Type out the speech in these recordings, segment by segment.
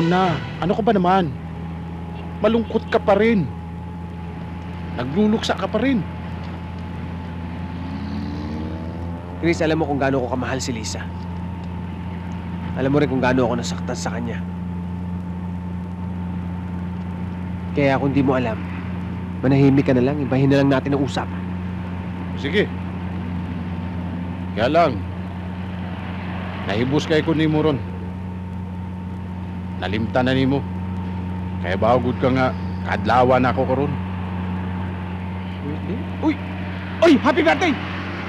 na. Ano ka ba naman? Malungkot ka pa rin. Nagluluksa ka pa rin. Chris, alam mo kung gaano ko kamahal si Lisa. Alam mo rin kung gaano ako nasaktan sa kanya. Kaya kung di mo alam, manahimik ka na lang, ibahin na lang natin ang usapan. Sige. Kaya lang, nahibos kay ko ni mo ron. Nalimta na ni mo. Kaya bagod ka nga, kadlawan ako karon. Uy! Uy! Happy birthday!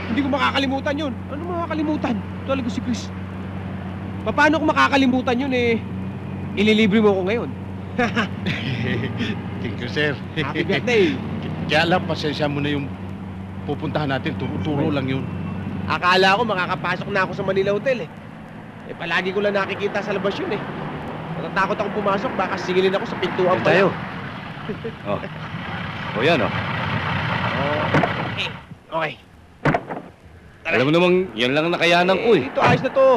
Hindi ko makakalimutan yun. Ano makakalimutan? Talaga si Chris. Paano ko makakalimutan yun eh? Ililibre mo ko ngayon. Thank you, sir. Happy birthday! Kaya lang, pasensya mo na yung pupuntahan natin. Turo lang yun. Akala ko makakapasok na ako sa Manila Hotel eh. Eh palagi ko lang nakikita sa labas yun eh. Natatakot akong pumasok, baka singilin ako sa pintuan pa. Tayo. Oh. O yan, oh. Okay. Okay. Alam mo namang yan lang ang nakayanan ko eh. Ito, ayos na to.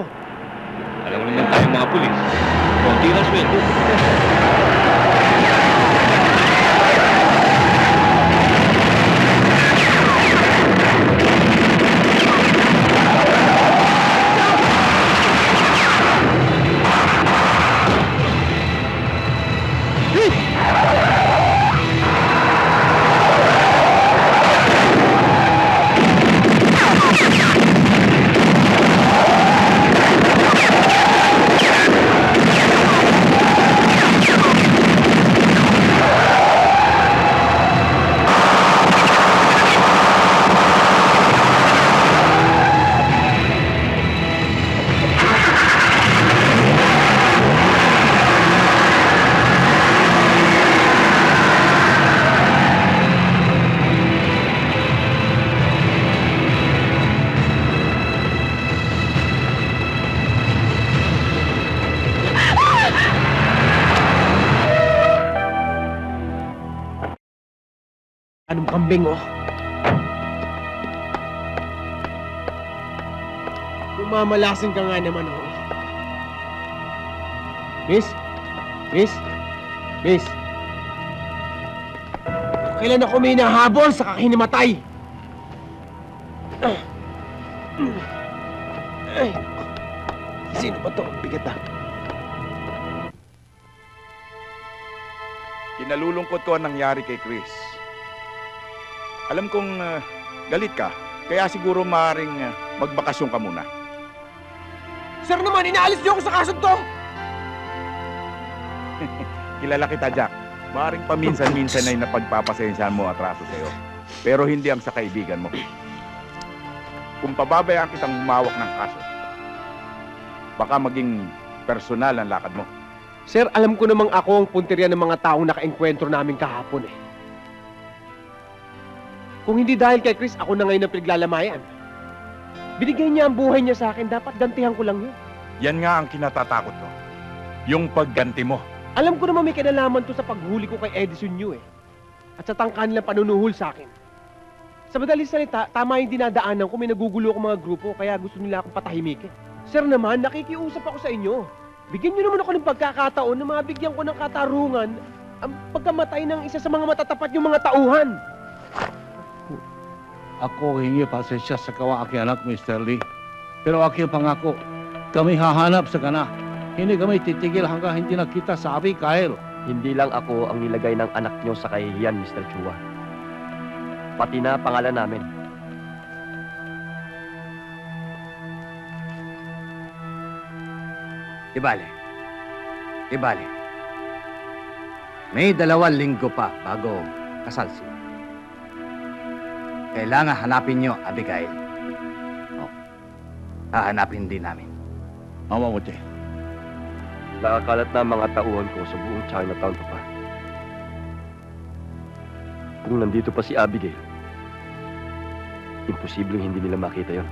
Alam mo naman tayong mga pulis. Konti lang sweldo. Anong kambing, oh? Mamalasin ka nga naman, oh. Miss? Miss? Miss? Kailan ako may nahabol sa kakinimatay? Ay. Sino ba to? Bigat na. Kinalulungkot ko ang nangyari kay Chris. Alam kong galit ka, kaya siguro maaaring magbakasyon ka muna. Sir naman, inaalis niyo ako sa kasong to! Kilala kita, Jack. Maaaring paminsan-minsan ay napagpapasensyahan mo atraso sa'yo. Pero hindi ang sa kaibigan mo. Kung pababayaan kitang humawak ng kaso, baka maging personal ang lakad mo. Sir, alam ko namang ako ang punteriya ng mga taong naka-enkwentro namin kahapon eh. Kung hindi dahil kay Chris, ako na ngayon ang pinaglalamayan. Binigay niya ang buhay niya sa akin, dapat gantihan ko lang yun. Yan nga ang kinatatakot ko. Yung pagganti mo. Alam ko naman may kinalaman to sa paghuli ko kay Edison Yu eh. At sa tangka nilang panunuhol sa akin. Sa madaling salita, tama yung dinadaanan ko, may nagugulo akong mga grupo, kaya gusto nila akong patahimikin. Sir naman, nakikiusap ako sa inyo. Bigyan niyo naman ako ng pagkakataon na mabigyan ko ng katarungan ang pagkamatay ng isa sa mga matatapat yung mga tauhan. Ako hingi pasensya sa kawa aking anak, Mr. Lee. Pero aking pangako, kami hahanap sa kana. Hindi kami titigil hanggang hindi nakita sa Abi Kyle. Hindi lang ako ang nilagay ng anak nyo sa kahihiyan, Mr. Chua. Pati na pangalan namin. Ibale. Ibale. May 2 linggo pa bago kasal sila. Kailangan hanapin nyo, Abigail. Oh. Hahanapin din namin. Mabuti. Nakakalat na ang mga tauhan ko sa buong Chinatown, Papa. Kung nandito pa si Abigail, imposibleng hindi nila makita yon.